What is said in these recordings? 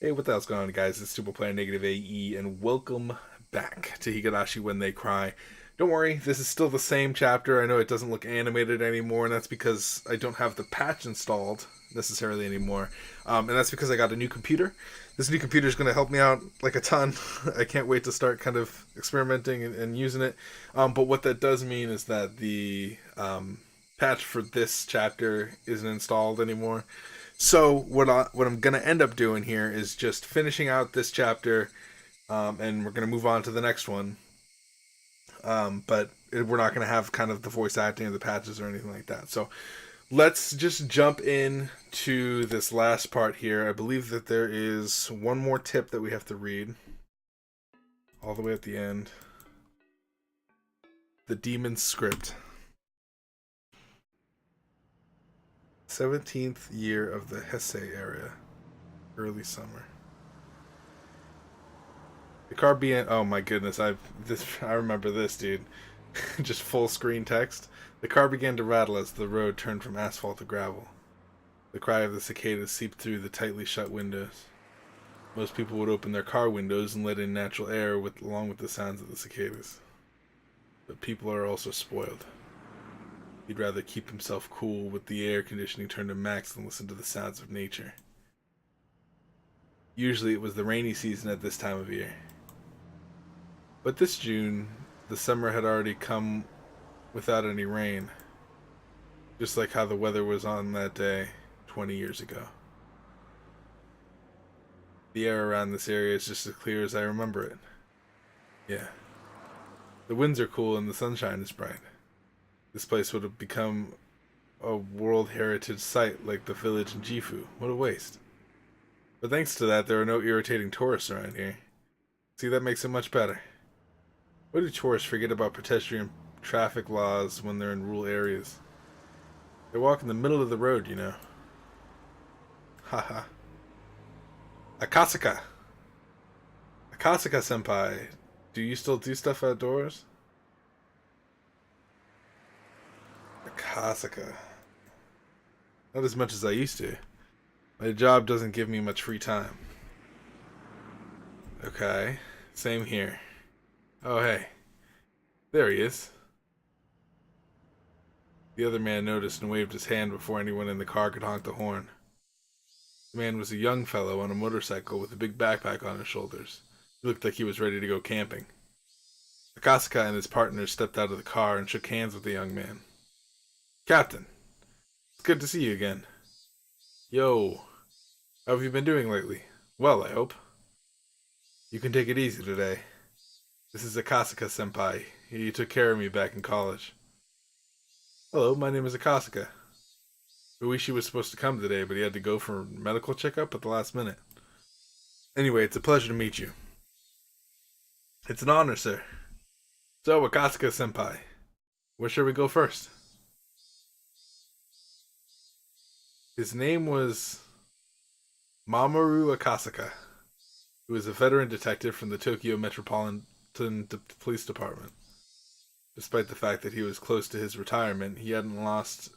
Hey, what the hell's going on, guys? It's Super Player Negative AE, and welcome back to Higurashi When They Cry. Don't worry, this is still the same chapter. I know it doesn't look animated anymore, and that's because I don't have the patch installed necessarily anymore. And that's because I got a new computer. This new computer is going to help me out like a ton. I can't wait to start kind of experimenting and using it. But what that does mean is that the patch for this chapter isn't installed anymore. So what I'm gonna end up doing here is just finishing out this chapter, and we're gonna move on to the next one. But we're not gonna have kind of the voice acting of the patches or anything like that. So let's just jump in to this last part here. I believe that there is one more tip that we have to read all the way at the end. The Demon's Script. 17th year of the Heisei era, early summer. The car being, oh my goodness, I remember this, dude. Just full screen text. The car began to rattle as the road turned from asphalt to gravel. The cry of the cicadas seeped through the tightly shut windows. Most people would open their car windows and let in natural air along with the sounds of the cicadas. But people are also spoiled. He'd rather keep himself cool with the air conditioning turned to max than listen to the sounds of nature. Usually it was the rainy season at this time of year. But this June, the summer had already come without any rain, just like how the weather was on that day 20 years ago. The air around this area is just as clear as I remember it. Yeah. The winds are cool and the sunshine is bright. This place would have become a World Heritage site like the village in Gifu. What a waste. But thanks to that, there are no irritating tourists around here. See, that makes it much better. What do tourists forget about pedestrian traffic laws when they're in rural areas? They walk in the middle of the road, you know. Haha. Akasaka! Akasaka senpai, do you still do stuff outdoors? Akasaka. Not as much as I used to. My job doesn't give me much free time. Okay. Same here. Oh, hey. There he is. The other man noticed and waved his hand before anyone in the car could honk the horn. The man was a young fellow on a motorcycle with a big backpack on his shoulders. He looked like he was ready to go camping. Akasaka and his partner stepped out of the car and shook hands with the young man. Captain, it's good to see you again. Yo, how have you been doing lately? Well, I hope. You can take it easy today. This is Akasaka senpai. He took care of me back in college. Hello, my name is Akasaka. Uishi was supposed to come today, but he had to go for a medical checkup at the last minute. Anyway, it's a pleasure to meet you. It's an honor, sir. So, Akasaka senpai, where shall we go first? His name was Mamoru Akasaka, who was a veteran detective from the Tokyo Metropolitan Police Department. Despite the fact that he was close to his retirement, he hadn't lost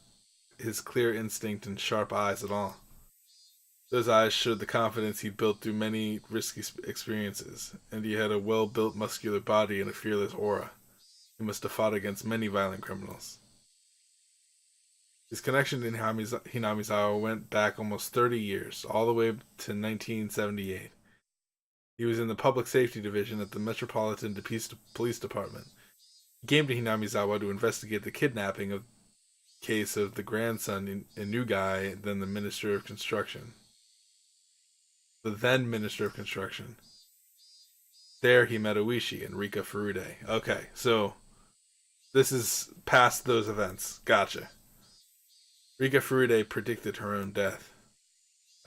his clear instinct and sharp eyes at all. Those eyes showed the confidence he'd built through many risky experiences, and he had a well-built muscular body and a fearless aura. He must have fought against many violent criminals. His connection to Hinamizawa went back almost 30 years, all the way to 1978. He was in the Public Safety Division at the Metropolitan Police Department. He came to Hinamizawa to investigate the kidnapping case of the grandson in New Guy, then the Minister of Construction. The then Minister of Construction. There he met Oishi and Rika Furude. Okay, so this is past those events. Gotcha. Rika Furude predicted her own death.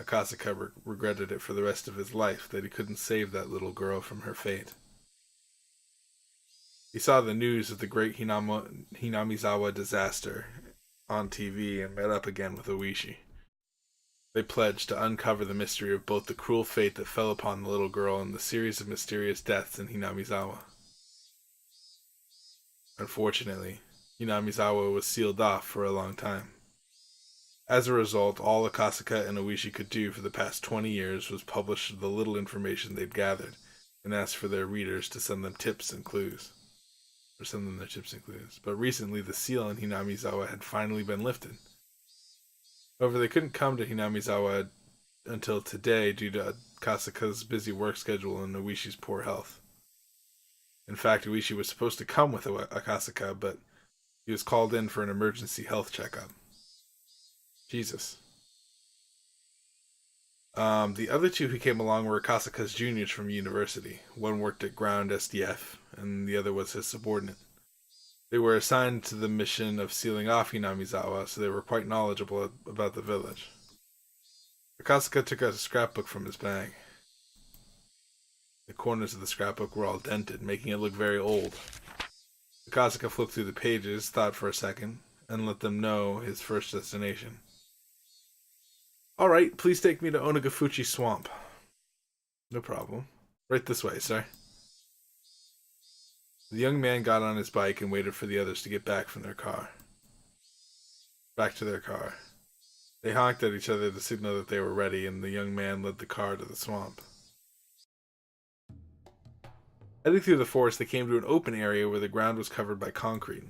Akasaka regretted it for the rest of his life that he couldn't save that little girl from her fate. He saw the news of the great Hinamizawa disaster on TV and met up again with Oishi. They pledged to uncover the mystery of both the cruel fate that fell upon the little girl and the series of mysterious deaths in Hinamizawa. Unfortunately, Hinamizawa was sealed off for a long time. As a result, all Akasaka and Oishi could do for the past 20 years was publish the little information they'd gathered and ask for their readers to send them tips and clues. Or send them their tips and clues. But recently, the seal on Hinamizawa had finally been lifted. However, they couldn't come to Hinamizawa until today due to Akasaka's busy work schedule and Oishi's poor health. In fact, Oishi was supposed to come with Akasaka, but he was called in for an emergency health checkup. Jesus. The other two who came along were Akasaka's juniors from university. One worked at ground SDF, and the other was his subordinate. They were assigned to the mission of sealing off Hinamizawa, so they were quite knowledgeable about the village. Akasaka took out a scrapbook from his bag. The corners of the scrapbook were all dented, making it look very old. Akasaka flipped through the pages, thought for a second, and let them know his first destination. "Alright, please take me to Onagafuchi Swamp." "No problem. Right this way, sir." The young man got on his bike and waited for the others to get back to their car. They honked at each other to signal that they were ready, and the young man led the car to the swamp. Heading through the forest, they came to an open area where the ground was covered by concrete.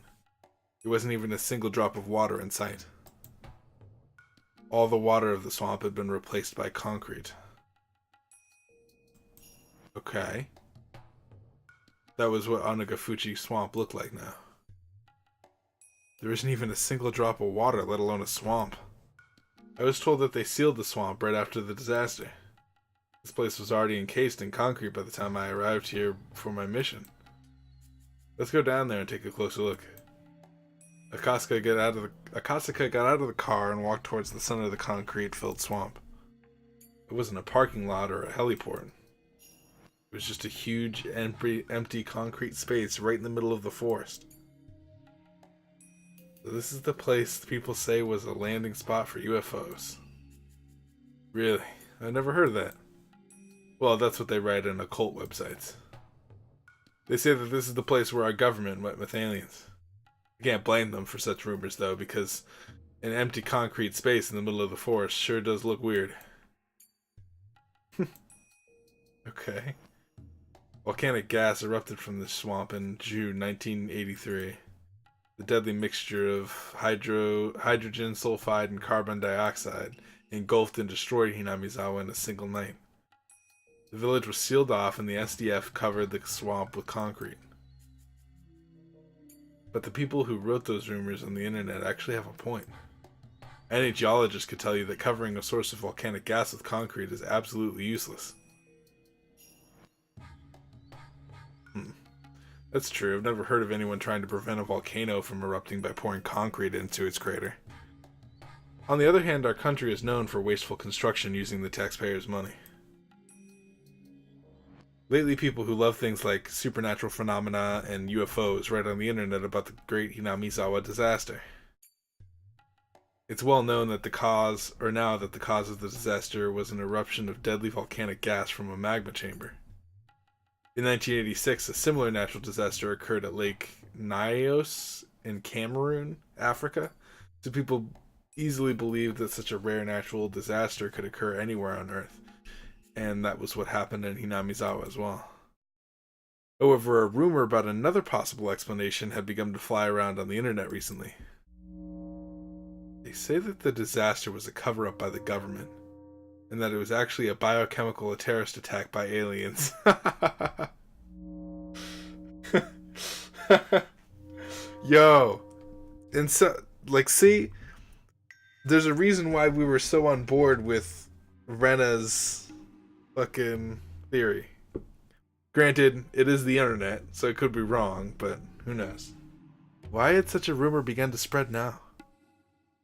There wasn't even a single drop of water in sight. All the water of the swamp had been replaced by concrete. Okay. That was what Onagafuchi Swamp looked like now. There isn't even a single drop of water, let alone a swamp. I was told that they sealed the swamp right after the disaster. This place was already encased in concrete by the time I arrived here for my mission. Let's go down there and take a closer look. Akasaka got out of the car and walked towards the center of the concrete-filled swamp. It wasn't a parking lot or a heliport. It was just a huge, empty concrete space right in the middle of the forest. So this is the place people say was a landing spot for UFOs. Really? I never heard of that. Well, that's what they write on occult websites. They say that this is the place where our government met with aliens. I can't blame them for such rumors, though, because an empty concrete space in the middle of the forest sure does look weird. Okay. Volcanic gas erupted from the swamp in June 1983. The deadly mixture of hydrogen sulfide and carbon dioxide engulfed and destroyed Hinamizawa in a single night. The village was sealed off and the SDF covered the swamp with concrete. But the people who wrote those rumors on the internet actually have a point. Any geologist could tell you that covering a source of volcanic gas with concrete is absolutely useless. That's true. I've never heard of anyone trying to prevent a volcano from erupting by pouring concrete into its crater. On the other hand, our country is known for wasteful construction using the taxpayers' money. Lately, people who love things like supernatural phenomena and UFOs write on the internet about the great Hinamizawa disaster. It's well known that the cause of the disaster was an eruption of deadly volcanic gas from a magma chamber. In 1986, a similar natural disaster occurred at Lake Nyos in Cameroon, Africa, so people easily believed that such a rare natural disaster could occur anywhere on Earth, and that was what happened in Hinamizawa as well. However, a rumor about another possible explanation had begun to fly around on the internet recently. They say that the disaster was a cover-up by the government, and that it was actually a biochemical terrorist attack by aliens. Yo. And so, see, there's a reason why we were so on board with Rena's fucking theory. Granted, it is the internet, so it could be wrong, but who knows? Why had such a rumor begun to spread now?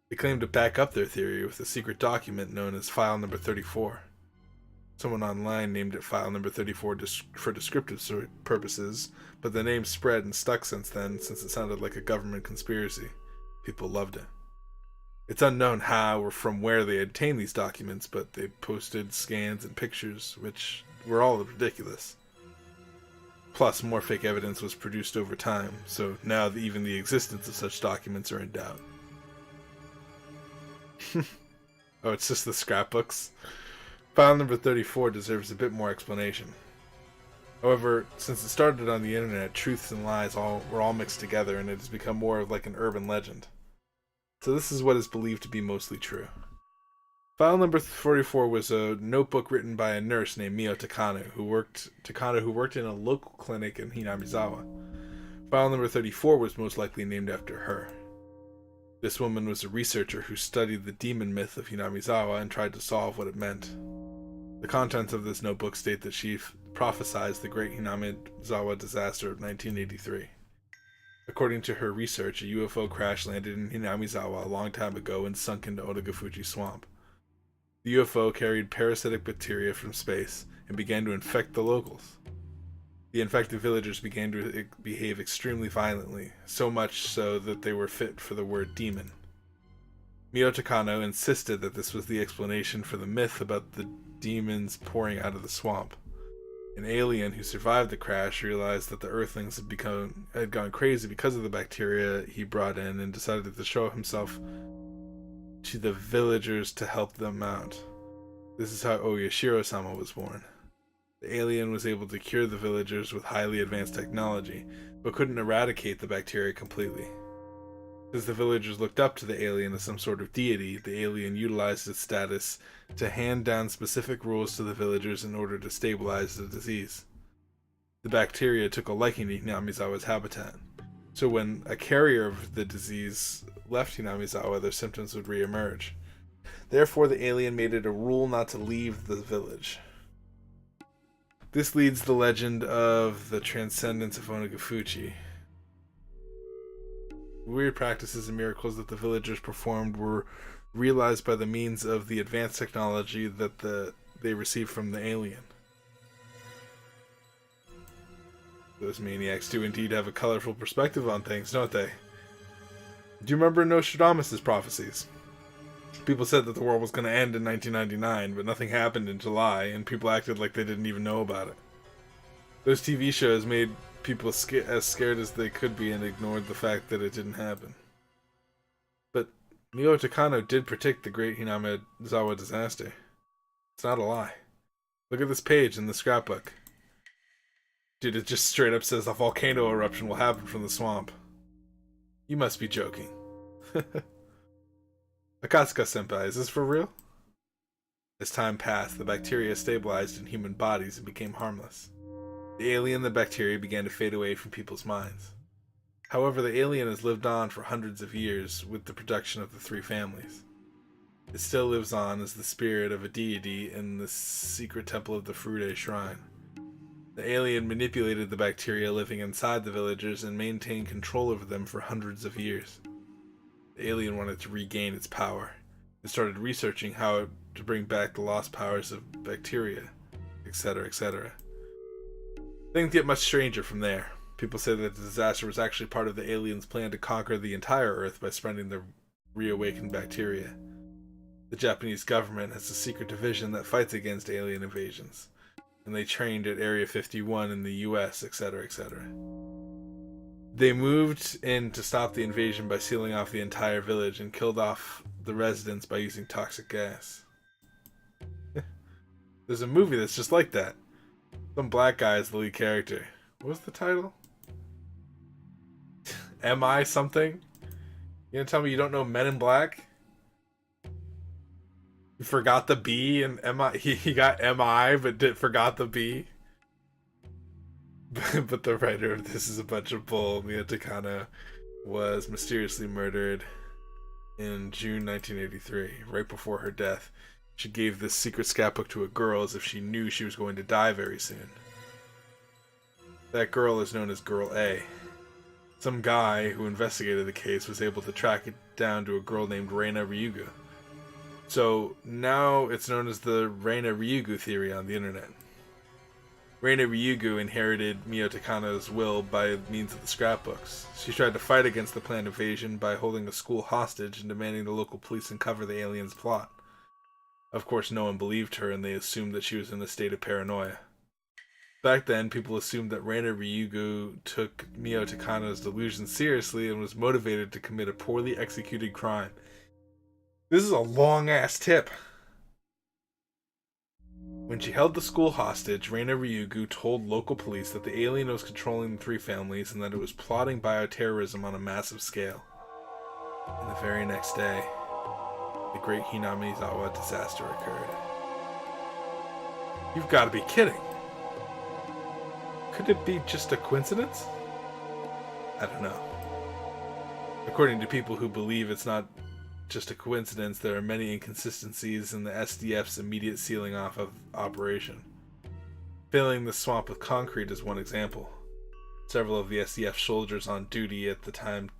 They claimed to back up their theory with a secret document known as File Number 34. Someone online named it File Number 34 for descriptive purposes, but the name spread and stuck since then, since it sounded like a government conspiracy. People loved it. It's unknown how or from where they obtained these documents, but they posted scans and pictures, which were all ridiculous. Plus, more fake evidence was produced over time, so now even the existence of such documents are in doubt. Oh, it's just the scrapbooks? File number 34 deserves a bit more explanation. However, since it started on the internet, truths and lies were all mixed together, and it has become more of like an urban legend. So this is what is believed to be mostly true. File number 44 was a notebook written by a nurse named Mio Takano, who worked in a local clinic in Hinamizawa. File number 34 was most likely named after her. This woman was a researcher who studied the demon myth of Hinamizawa and tried to solve what it meant. The contents of this notebook state that she prophesied the great Hinamizawa disaster of 1983. According to her research, a UFO crash landed in Hinamizawa a long time ago and sunk into Otogafuji Swamp. The UFO carried parasitic bacteria from space and began to infect the locals. The infected villagers began to behave extremely violently, so much so that they were fit for the word demon. Mio Takano insisted that this was the explanation for the myth about the demons pouring out of the swamp. An alien who survived the crash realized that the Earthlings had gone crazy because of the bacteria he brought in and decided to show himself to the villagers to help them out. This is how Oyashiro-sama was born. The alien was able to cure the villagers with highly advanced technology, but couldn't eradicate the bacteria completely. As the villagers looked up to the alien as some sort of deity, the alien utilized its status to hand down specific rules to the villagers in order to stabilize the disease. The bacteria took a liking to Hinamizawa's habitat, so when a carrier of the disease left Hinamizawa, their symptoms would reemerge. Therefore, the alien made it a rule not to leave the village. This leads the legend of the transcendence of Onogafuchi. Weird practices and miracles that the villagers performed were realized by the means of the advanced technology that they received from the alien. Those maniacs do indeed have a colorful perspective on things, don't they? Do you remember Nostradamus' prophecies? People said that the world was going to end in 1999, but nothing happened in July, and people acted like they didn't even know about it. Those TV shows made people as scared as they could be and ignored the fact that it didn't happen. But Mio Takano did predict the great Hinamizawa disaster. It's not a lie. Look at this page in the scrapbook. Dude, it just straight up says a volcano eruption will happen from the swamp. You must be joking. Akatsuka-senpai, is this for real? As time passed, the bacteria stabilized in human bodies and became harmless. The alien and the bacteria began to fade away from people's minds. However, the alien has lived on for hundreds of years with the production of the three families. It still lives on as the spirit of a deity in the secret temple of the Furude Shrine. The alien manipulated the bacteria living inside the villagers and maintained control over them for hundreds of years. The alien wanted to regain its power. It started researching how to bring back the lost powers of bacteria, etc., etc. Things get much stranger from there. People say that the disaster was actually part of the aliens' plan to conquer the entire Earth by spreading the reawakened bacteria. The Japanese government has a secret division that fights against alien invasions, and they trained at Area 51 in the US, etc., etc. They moved in to stop the invasion by sealing off the entire village and killed off the residents by using toxic gas. There's a movie that's just like that. Some black guy is the lead character. What was the title? Am I something? You gonna tell me you don't know Men in Black? You forgot the B and MI. He got MI but forgot the B. But the writer of this is a bunch of bull. Mio Takano was mysteriously murdered in June 1983, right before her death. She gave this secret scrapbook to a girl as if she knew she was going to die very soon. That girl is known as Girl A. Some guy who investigated the case was able to track it down to a girl named Reina Ryugu. So now it's known as the Reina Ryugu theory on the internet. Reina Ryugu inherited Mio Takano's will by means of the scrapbooks. She tried to fight against the planned invasion by holding a school hostage and demanding the local police uncover the aliens' plot. Of course, no one believed her, and they assumed that she was in a state of paranoia. Back then, people assumed that Reina Ryugu took Mio Takano's delusions seriously and was motivated to commit a poorly executed crime. This is a long-ass tip. When she held the school hostage, Reina Ryugu told local police that the alien was controlling the three families and that it was plotting bioterrorism on a massive scale. And the very next day, the Great Hinamizawa disaster occurred. You've got to be kidding. Could it be just a coincidence? I don't know. According to people who believe it's not just a coincidence, there are many inconsistencies in the SDF's immediate sealing off of operation. Filling the swamp with concrete is one example. Several of the SDF soldiers on duty at the time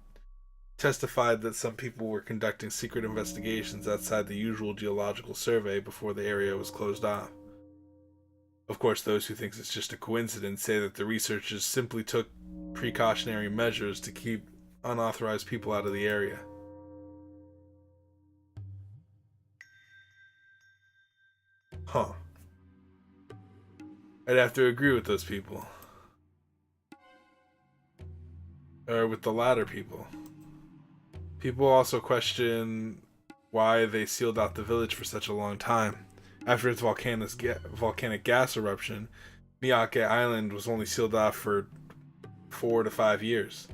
testified that some people were conducting secret investigations outside the usual geological survey before the area was closed off. Of course, those who think it's just a coincidence say that the researchers simply took precautionary measures to keep unauthorized people out of the area. Huh. I'd have to agree with those people. Or with the latter people. People also question why they sealed out the village for such a long time. After its volcanic gas eruption, Miyake Island was only sealed off for 4 to 5 years.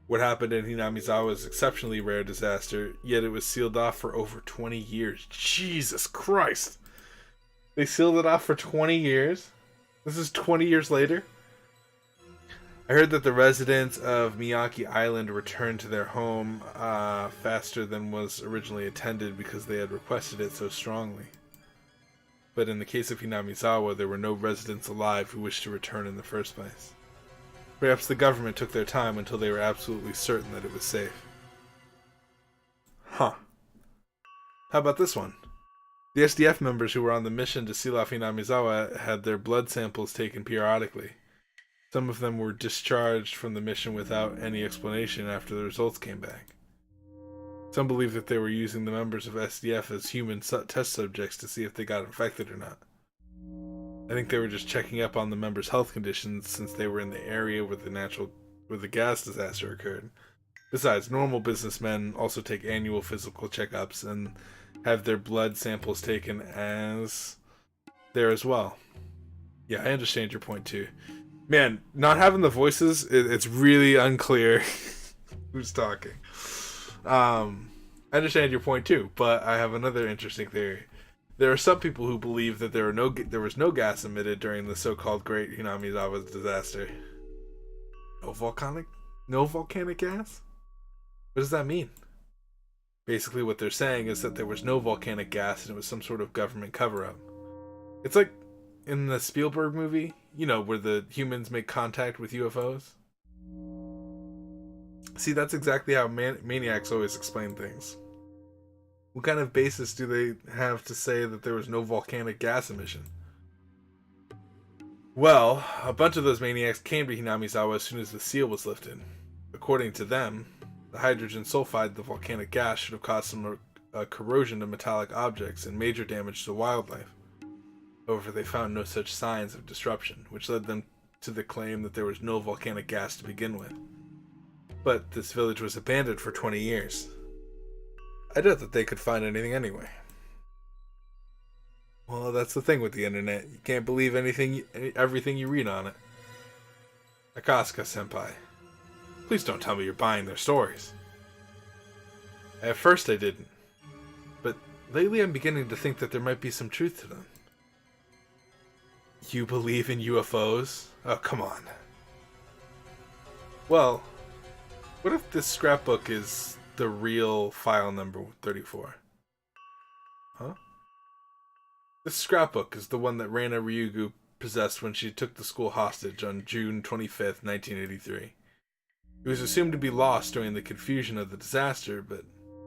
What happened in Hinamizawa is exceptionally rare disaster, yet it was sealed off for over 20 years. Jesus Christ! They sealed it off for 20 years? This is 20 years later? I heard that the residents of Miyake Island returned to their home faster than was originally intended because they had requested it so strongly. But in the case of Hinamizawa, there were no residents alive who wished to return in the first place. Perhaps the government took their time until they were absolutely certain that it was safe. Huh. How about this one? The SDF members who were on the mission to seal off Hinamizawa had their blood samples taken periodically. Some of them were discharged from the mission without any explanation after the results came back. Some believe that they were using the members of SDF as human test subjects to see if they got infected or not. I think they were just checking up on the members' health conditions since they were in the area where the gas disaster occurred. Besides, normal businessmen also take annual physical checkups and have their blood samples taken as there as well. Yeah, I understand your point too. Man, not having the voices, it's really unclear who's talking. I understand your point too, but I have another interesting theory. There are some people who believe that there was no gas emitted during the so-called Great Hinamizawa disaster. No volcanic gas? What does that mean? Basically what they're saying is that there was no volcanic gas and it was some sort of government cover-up. It's like in the Spielberg movie, where the humans make contact with UFOs. See, that's exactly how maniacs always explain things. What kind of basis do they have to say that there was no volcanic gas emission? Well, a bunch of those maniacs came to Hinamizawa as soon as the seal was lifted. According to them, the hydrogen sulfide, the volcanic gas, should have caused some corrosion to metallic objects and major damage to wildlife. However, they found no such signs of disruption, which led them to the claim that there was no volcanic gas to begin with. But this village was abandoned for 20 years. I doubt that they could find anything anyway. Well, that's the thing with the internet. You can't believe everything you read on it. Akasuka-senpai, please don't tell me you're buying their stories. At first I didn't, but lately I'm beginning to think that there might be some truth to them. You believe in UFOs? Oh, come on. Well, what if this scrapbook is the real file number 34? Huh? This scrapbook is the one that Reina Ryugu possessed when she took the school hostage on June 25th, 1983. It was assumed to be lost during the confusion of the disaster, but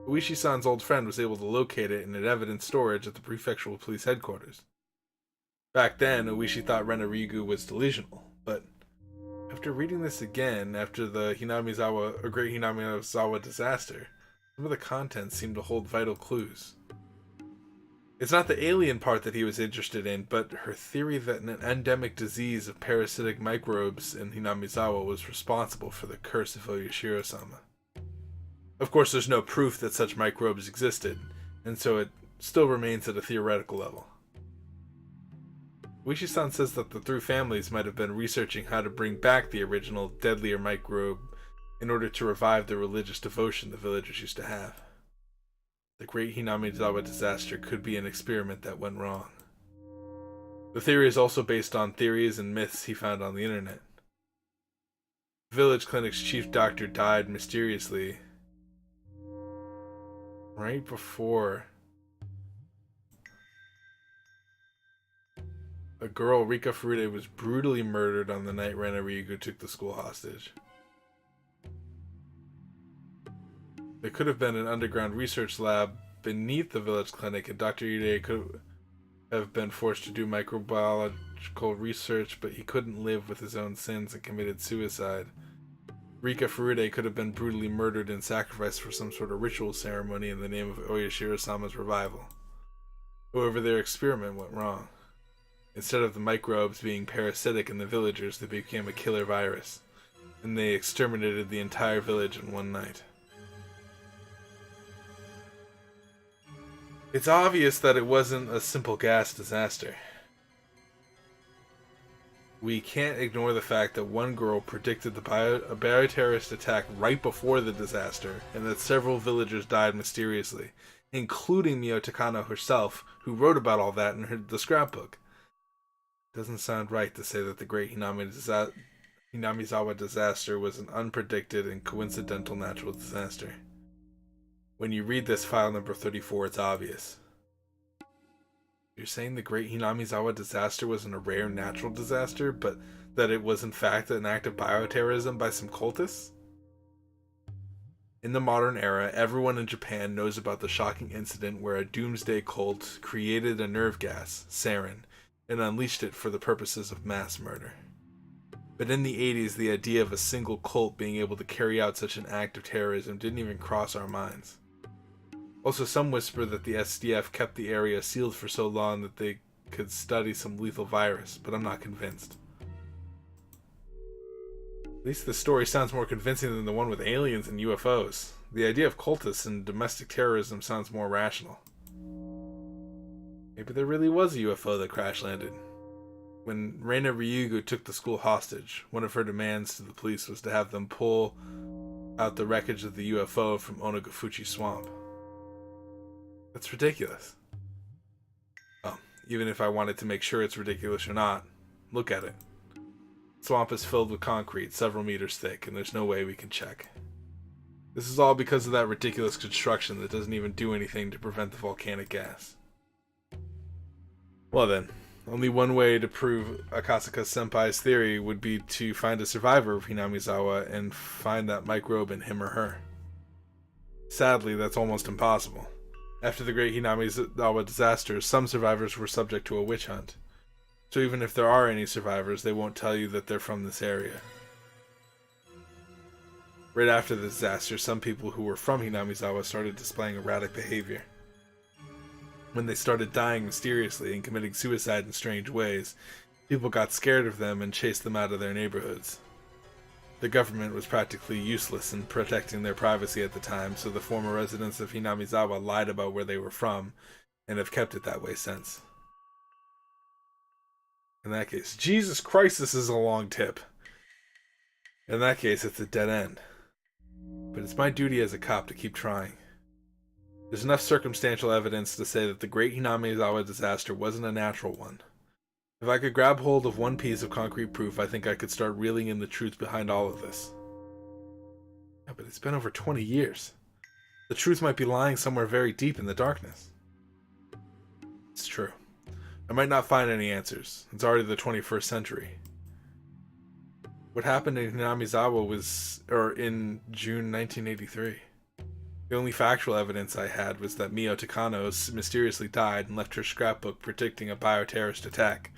Oishi-san's old friend was able to locate it in an evidence storage at the prefectural police headquarters. Back then, Oishi thought Reina Ryugu was delusional, but after reading this again, after the Great Hinamizawa disaster, some of the contents seemed to hold vital clues. It's not the alien part that he was interested in, but her theory that an endemic disease of parasitic microbes in Hinamizawa was responsible for the curse of Oyashiro-sama. Of course, there's no proof that such microbes existed, and so it still remains at a theoretical level. Wishi-san says that the three families might have been researching how to bring back the original deadlier microbe in order to revive the religious devotion the villagers used to have. The Great Hinamizawa disaster could be an experiment that went wrong. The theory is also based on theories and myths he found on the internet. The village clinic's chief doctor died mysteriously right before a girl, Rika Furude, was brutally murdered on the night Rena Ryugu took the school hostage. There could have been an underground research lab beneath the village clinic, and Dr. Ide could have been forced to do microbiological research, but he couldn't live with his own sins and committed suicide. Rika Furude could have been brutally murdered and sacrificed for some sort of ritual ceremony in the name of Oyashiro-sama's revival. However, their experiment went wrong. Instead of the microbes being parasitic in the villagers, they became a killer virus, and they exterminated the entire village in one night. It's obvious that it wasn't a simple gas disaster. We can't ignore the fact that one girl predicted a bioterrorist attack right before the disaster, and that several villagers died mysteriously, including Mio Takano herself, who wrote about all that in the scrapbook. It doesn't sound right to say that the Great Hinamizawa disaster was an unpredicted and coincidental natural disaster. When you read this file number 34, it's obvious. You're saying the Great Hinamizawa disaster wasn't a rare natural disaster, but that it was in fact an act of bioterrorism by some cultists? In the modern era, everyone in Japan knows about the shocking incident where a doomsday cult created a nerve gas, sarin, and unleashed it for the purposes of mass murder. But in the 80s, the idea of a single cult being able to carry out such an act of terrorism didn't even cross our minds. Also, some whisper that the SDF kept the area sealed for so long that they could study some lethal virus, but I'm not convinced. At least the story sounds more convincing than the one with aliens and UFOs. The idea of cultists and domestic terrorism sounds more rational. Maybe there really was a UFO that crash landed. When Reina Ryugu took the school hostage, one of her demands to the police was to have them pull out the wreckage of the UFO from Onagafuchi Swamp. That's ridiculous. Well, even if I wanted to make sure it's ridiculous or not, look at it. The swamp is filled with concrete, several meters thick, and there's no way we can check. This is all because of that ridiculous construction that doesn't even do anything to prevent the volcanic gas. Well then, only one way to prove Akasaka Senpai's theory would be to find a survivor of Hinamizawa and find that microbe in him or her. Sadly, that's almost impossible. After the Great Hinamizawa disaster, some survivors were subject to a witch hunt. So even if there are any survivors, they won't tell you that they're from this area. Right after the disaster, some people who were from Hinamizawa started displaying erratic behavior. When they started dying mysteriously and committing suicide in strange ways, people got scared of them and chased them out of their neighborhoods. The government was practically useless in protecting their privacy at the time, so the former residents of Hinamizawa lied about where they were from, and have kept it that way since. In that case, Jesus Christ, this is a long tip. In that case, it's a dead end. But it's my duty as a cop to keep trying. There's enough circumstantial evidence to say that the Great Hinamizawa disaster wasn't a natural one. If I could grab hold of one piece of concrete proof, I think I could start reeling in the truth behind all of this. Yeah, but it's been over 20 years. The truth might be lying somewhere very deep in the darkness. It's true. I might not find any answers. It's already the 21st century. What happened in Hinamizawa was in June 1983. The only factual evidence I had was that Mio Takano mysteriously died and left her scrapbook predicting a bioterrorist attack.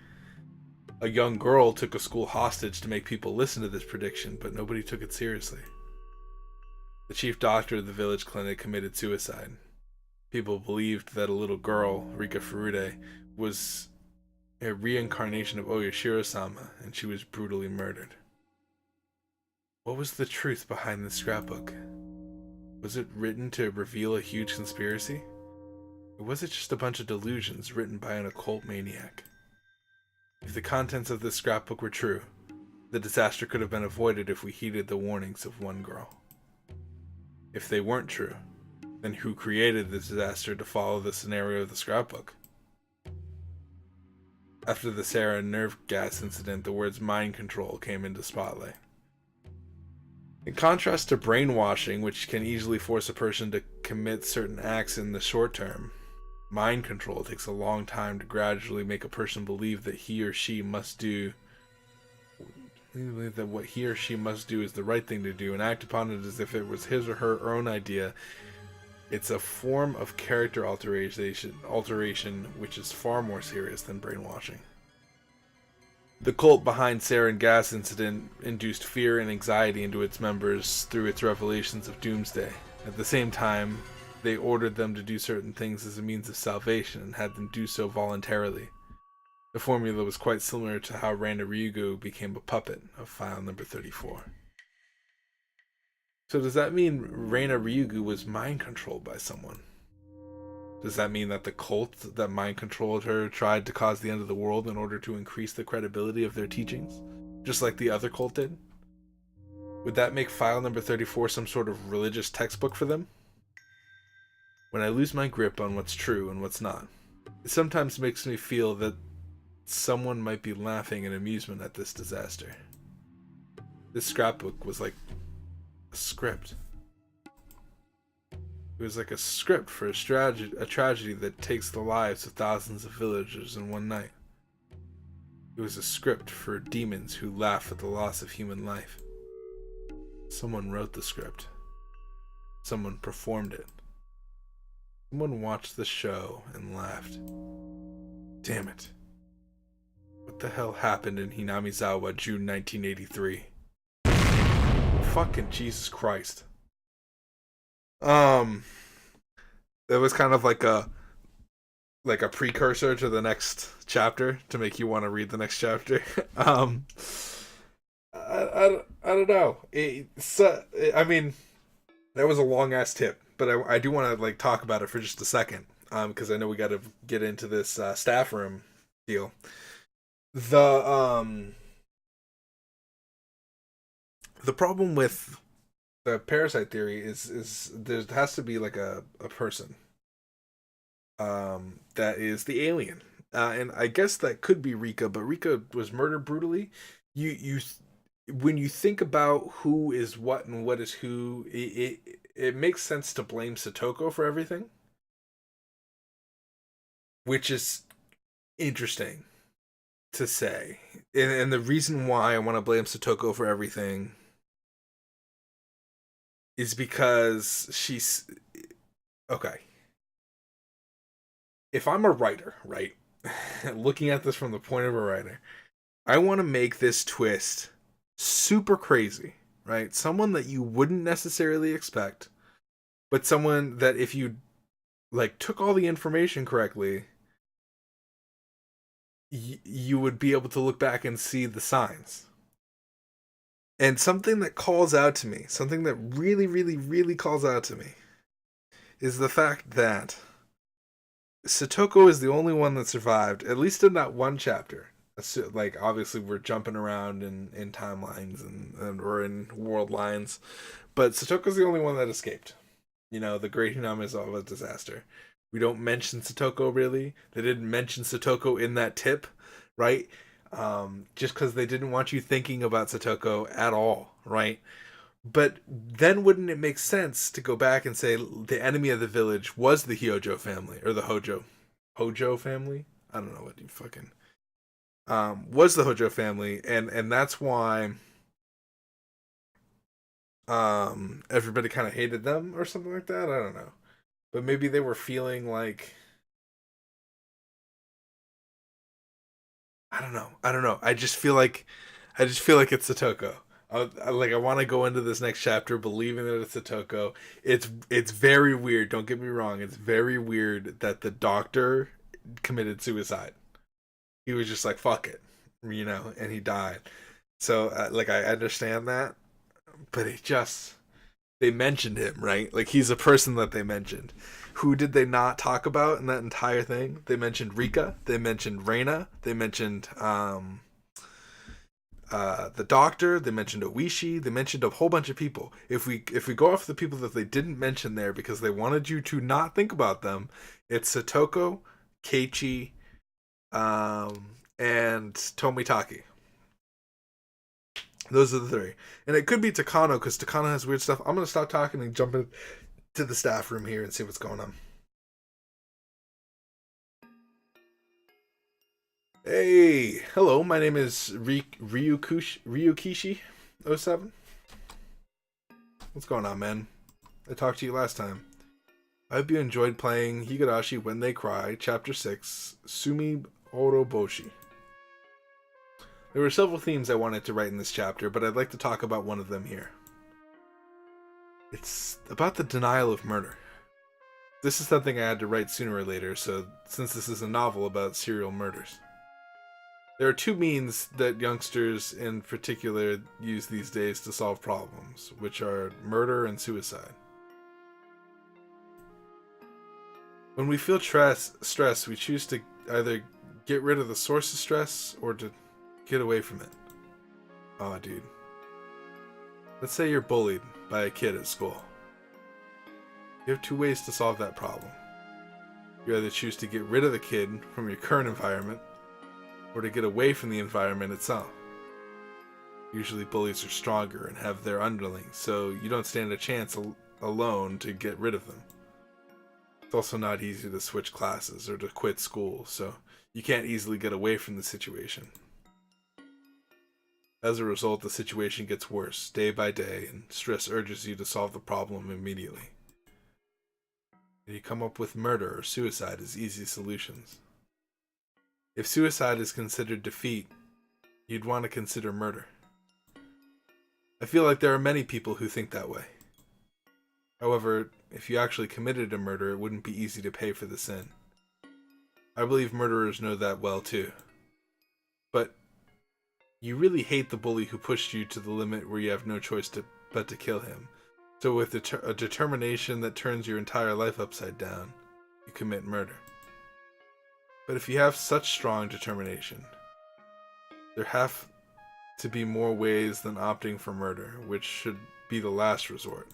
A young girl took a school hostage to make people listen to this prediction, but nobody took it seriously. The chief doctor of the village clinic committed suicide. People believed that a little girl, Rika Furude, was a reincarnation of Oyashiro-sama, and she was brutally murdered. What was the truth behind this scrapbook? Was it written to reveal a huge conspiracy? Or was it just a bunch of delusions written by an occult maniac? If the contents of this scrapbook were true, the disaster could have been avoided if we heeded the warnings of one girl. If they weren't true, then who created the disaster to follow the scenario of the scrapbook? After the Sarah nerve gas incident, the words mind control came into spotlight. In contrast to brainwashing, which can easily force a person to commit certain acts in the short term, mind control takes a long time to gradually make a person believe that he or she must do that what he or she must do is the right thing to do and act upon it as if it was his or her own idea. It's a form of character alteration which is far more serious than brainwashing. The cult behind sarin gas incident induced fear and anxiety into its members through its revelations of doomsday. At the same time, they ordered them to do certain things as a means of salvation and had them do so voluntarily. The formula was quite similar to how Randa Ryugu became a puppet of file number 34. So does that mean Randa Ryugu was mind controlled by someone? Does that mean that the cult that mind controlled her tried to cause the end of the world in order to increase the credibility of their teachings? Just like the other cult did? Would that make file number 34 some sort of religious textbook for them? When I lose my grip on what's true and what's not, it sometimes makes me feel that someone might be laughing in amusement at this disaster. This scrapbook was like a script. It was like a script for a tragedy that takes the lives of thousands of villagers in one night. It was a script for demons who laugh at the loss of human life. Someone wrote the script. Someone performed it. Someone watched the show and laughed. Damn it. What the hell happened in Hinamizawa, June 1983? Fucking Jesus Christ. That was kind of like a precursor to the next chapter to make you want to read the next chapter. I don't know. I mean, that was a long ass tip, but I do want to like talk about it for just a second, because I know we got to get into this staff room deal. The problem with the parasite theory is there has to be like a person that is the alien, and I guess that could be Rika, but Rika was murdered brutally. You when you think about who is what and what is who, it makes sense to blame Satoko for everything, which is interesting to say. And the reason why I want to blame Satoko for everything is because she's okay. If I'm a writer, right, looking at this from the point of a writer, I want to make this twist super crazy, right? Someone that you wouldn't necessarily expect, but someone that if you like took all the information correctly, you would be able to look back and see the signs. And something that calls out to me, something that really, really, really calls out to me, is the fact that Satoko is the only one that survived, at least in that one chapter. Like, obviously, we're jumping around in timelines and or in world lines, but Satoko's the only one that escaped. You know, the Great Hinamizawa disaster. We don't mention Satoko really. They didn't mention Satoko in that tip, right? Just because they didn't want you thinking about Satoko at all, right? But then wouldn't it make sense to go back and say the enemy of the village was the Hyojo family, or the Hojo family? I don't know what you fucking... was the Hojo family, and that's why everybody kind of hated them or something like that. I don't know. But maybe they were feeling like... I don't know. I just feel like it's Satoko. I want to go into this next chapter believing that it's Satoko. It's very weird. Don't get me wrong. It's very weird that the doctor committed suicide. He was just like, fuck it, you know, and he died. So, I understand that, but it just... they mentioned him, right? Like he's a person that they mentioned. Who did they not talk about in that entire thing? They mentioned Rika. They mentioned Reina. They mentioned the doctor. They mentioned Oishi. They mentioned a whole bunch of people. If we go off the people that they didn't mention there because they wanted you to not think about them, it's Satoko, Keiichi, and Tomitaki. Those are the three. And it could be Takano because Takano has weird stuff. I'm going to stop talking and jump into the staff room here and see what's going on. Hey, hello. My name is Ryukishi07. What's going on, man? I talked to you last time. I hope you enjoyed playing Higurashi When They Cry, Chapter 6, Sumi Oroboshi. There were several themes I wanted to write in this chapter, but I'd like to talk about one of them here. It's about the denial of murder. This is something I had to write sooner or later, so since this is a novel about serial murders. There are two means that youngsters in particular use these days to solve problems, which are murder and suicide. When we feel stress, we choose to either get rid of the source of stress or to get away from it. Oh, dude. Let's say you're bullied by a kid at school. You have two ways to solve that problem. You either choose to get rid of the kid from your current environment, or to get away from the environment itself. Usually bullies are stronger and have their underlings, so you don't stand a chance alone to get rid of them. It's also not easy to switch classes or to quit school, so you can't easily get away from the situation. As a result, the situation gets worse day by day, and stress urges you to solve the problem immediately. And you come up with murder or suicide as easy solutions. If suicide is considered defeat, you'd want to consider murder. I feel like there are many people who think that way. However, if you actually committed a murder, it wouldn't be easy to pay for the sin. I believe murderers know that well too. But you really hate the bully who pushed you to the limit where you have no choice but to kill him. So with a determination that turns your entire life upside down, you commit murder. But if you have such strong determination, there have to be more ways than opting for murder, which should be the last resort.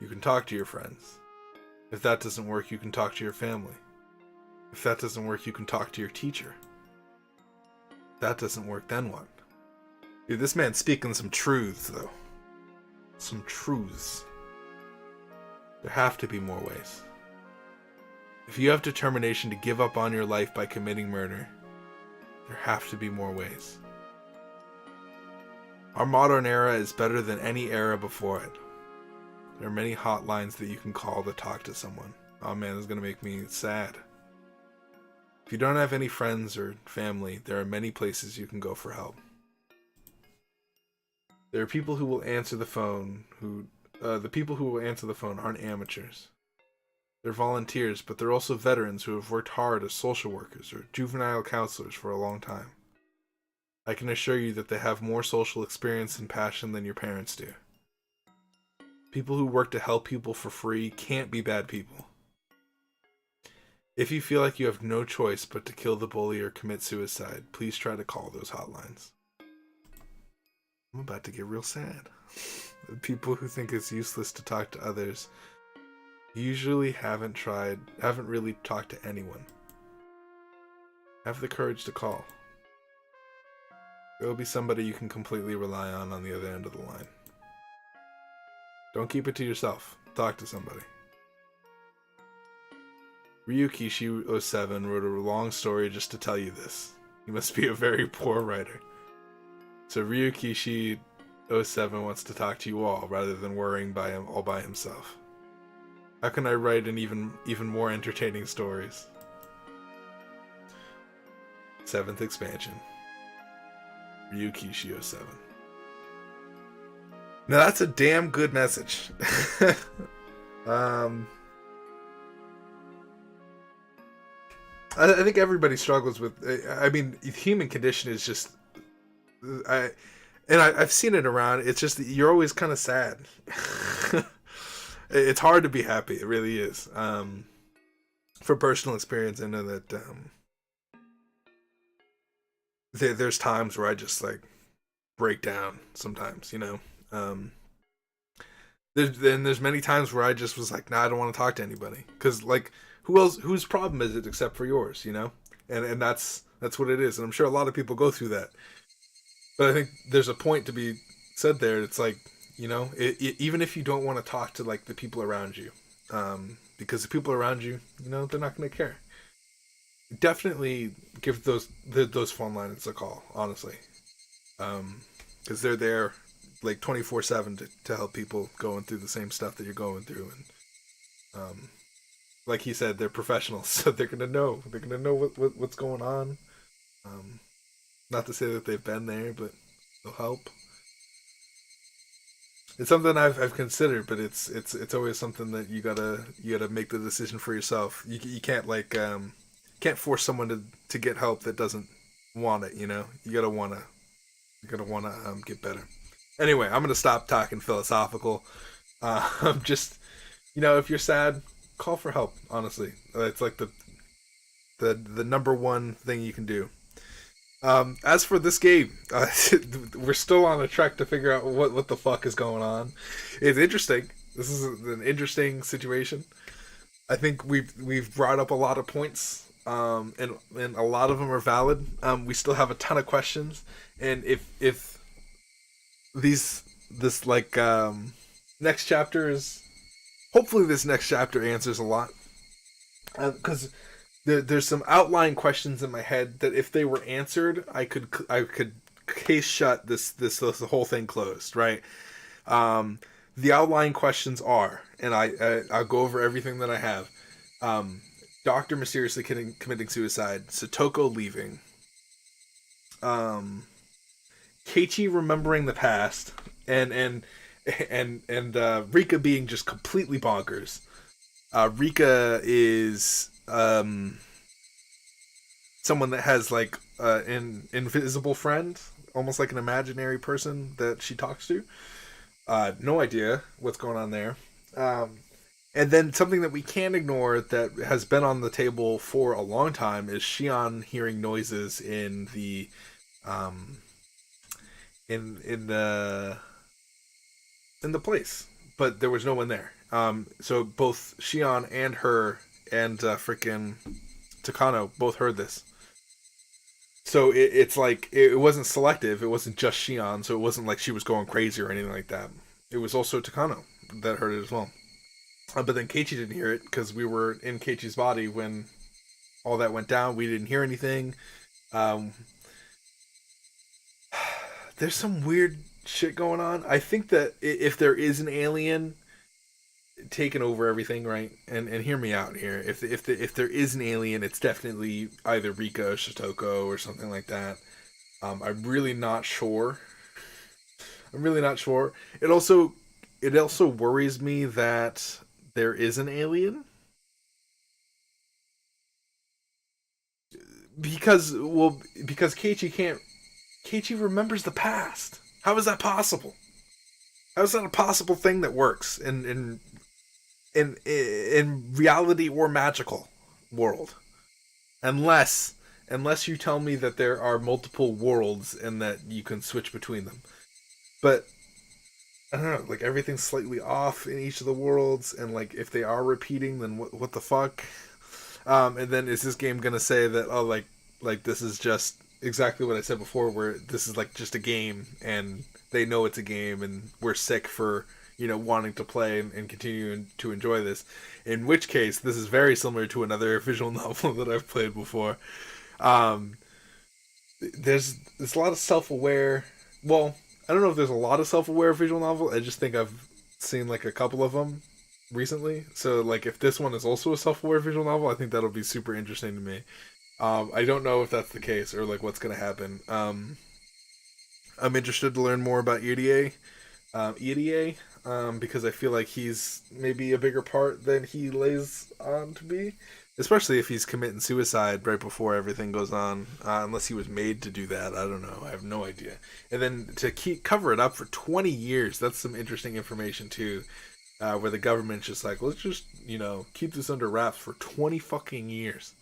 You can talk to your friends. If that doesn't work, you can talk to your family. If that doesn't work, you can talk to your teacher. If that doesn't work, then what? Dude, this man's speaking some truths, though. Some truths. There have to be more ways. If you have determination to give up on your life by committing murder, there have to be more ways. Our modern era is better than any era before it. There are many hotlines that you can call to talk to someone. Oh man, this is going to make me sad. If you don't have any friends or family, there are many places you can go for help. There are people who will answer the phone the people who will answer the phone aren't amateurs. They're volunteers, but they're also veterans who have worked hard as social workers or juvenile counselors for a long time. I can assure you that they have more social experience and passion than your parents do. People who work to help people for free can't be bad people. If you feel like you have no choice but to kill the bully or commit suicide, please try to call those hotlines. I'm about to get real sad. The people who think it's useless to talk to others usually haven't really talked to anyone. Have the courage to call. There will be somebody you can completely rely on the other end of the line. Don't keep it to yourself. Talk to somebody. Ryukishi07 wrote a long story just to tell you this. He must be a very poor writer. So Ryukishi07 wants to talk to you all rather than worrying all by himself. How can I write an even more entertaining stories? 7th expansion. Ryukishi07. Now that's a damn good message. I think everybody struggles with. I mean, the human condition is just. And I've seen it around. It's just that you're always kind of sad. It's hard to be happy. It really is. For personal experience, I know that there's times where I just like break down. Sometimes, you know. Um, there's many times where I just was like, nah, I don't want to talk to anybody because like who else? Whose problem is it except for yours? You know. And that's what it is. And I'm sure a lot of people go through that. But I think there's a point to be said there. It's like, you know, even if you don't want to talk to like the people around you, because the people around you, you know, they're not going to care. Definitely give those phone lines a call, honestly, because they're there like 24/7 to help people going through the same stuff that you're going through, and like he said, they're professionals, so they're gonna know. They're gonna know what's going on. Um, Not to say that they've been there, but they'll help. It's something I've considered, but it's always something that you gotta make the decision for yourself. You can't like can't force someone to get help that doesn't want it. You know, you gotta wanna get better. Anyway, I'm gonna stop talking philosophical. I'm just, you know, if you're sad, call for help. Honestly, it's like the number one thing you can do. As for this game, we're still on a trek to figure out what the fuck is going on. It's interesting. This is an interesting situation. I think we've brought up a lot of points, and a lot of them are valid. We still have a ton of questions, and if these this like next chapter is hopefully this next chapter answers a lot because there's some outline questions in my head that if they were answered, I could case shut this whole thing closed, right? The outline questions are, and I'll go over everything that I have. Um, Doctor mysteriously committing suicide. Satoko leaving. Um, Keiichi remembering the past, and Rika being just completely bonkers. Rika is someone that has like an invisible friend, almost like an imaginary person that she talks to. No idea what's going on there. Um, and then something that we can't ignore that has been on the table for a long time is Shion hearing noises um, in in the place, but there was no one there. So both Shion and her and freaking Takano both heard this. So it's like it wasn't selective. It wasn't just Shion, so it wasn't like she was going crazy or anything like that. It was also Takano that heard it as well. But then Keiichi didn't hear it because we were in Keiichi's body when all that went down. We didn't hear anything. Um, there's some weird shit going on. I think that if there is an alien taking over everything, right? And hear me out here. If there is an alien, it's definitely either Rika or Shotoko or something like that. I'm really not sure. I'm really not sure. It also worries me that there is an alien because Keiichi remembers the past. How is that possible? How is that a possible thing that works in reality or magical world? Unless unless you tell me that there are multiple worlds and that you can switch between them. But I don't know, like everything's slightly off in each of the worlds, and like if they are repeating, then what the fuck? And then is this game gonna say that like this is just exactly what I said before, where this is like just a game and they know it's a game and we're sick for wanting to play and continue to enjoy this. In which case, this is very similar to another visual novel that I've played before. Um, there's a lot of self aware. Well, I don't know if there's a lot of self aware visual novel. I just think I've seen like a couple of them recently. So like if this one is also a self aware visual novel, I think that'll be super interesting to me. I don't know if that's the case or like what's gonna happen. I'm interested to learn more about EDA, because I feel like he's maybe a bigger part than he lays on to be. especially if he's committing suicide right before everything goes on, unless he was made to do that. I don't know. I have no idea. And then to keep cover it up for 20 years, that's some interesting information too. Where the government's just like, let's just keep this under wraps for 20 fucking years.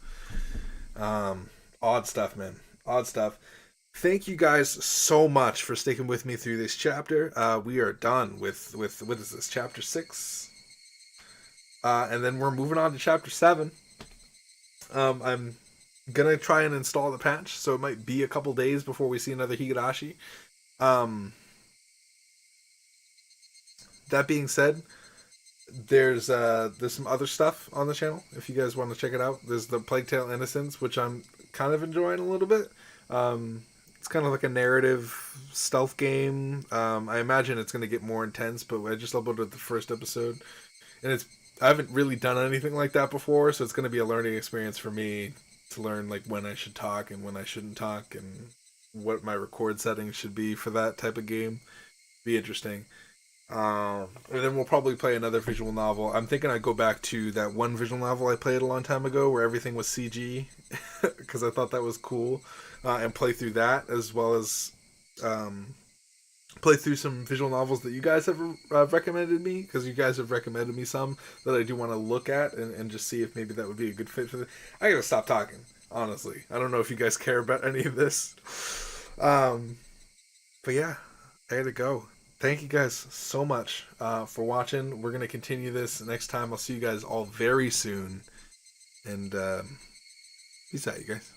Odd stuff, man. Odd stuff. Thank you guys so much for sticking with me through this chapter. We are done with what is this, chapter 6, and then we're moving on to chapter 7. I'm gonna try and install the patch, so it might be a couple days before we see another Higurashi. Um, that being said, there's some other stuff on the channel if you guys want to check it out. There's the Plague Tale Innocence, which I'm kind of enjoying a little bit. It's kind of like a narrative stealth game. I imagine it's going to get more intense, but I just uploaded the first episode, and I haven't really done anything like that before, so it's going to be a learning experience for me to learn like when I should talk and when I shouldn't talk, and what my record settings should be for that type of game. Be interesting. And then we'll probably play another visual novel. I'm thinking I'd go back to that one visual novel I played a long time ago where everything was CG because I thought that was cool, and play through that as well as play through some visual novels that you guys have recommended me, because you guys have recommended me some that I do want to look at and just see if maybe that would be a good fit for I gotta stop talking, honestly. I don't know if you guys care about any of this. But yeah, I gotta go. Thank you guys so much for watching. We're going to continue this next time. I'll see you guys all very soon. And peace out, you guys.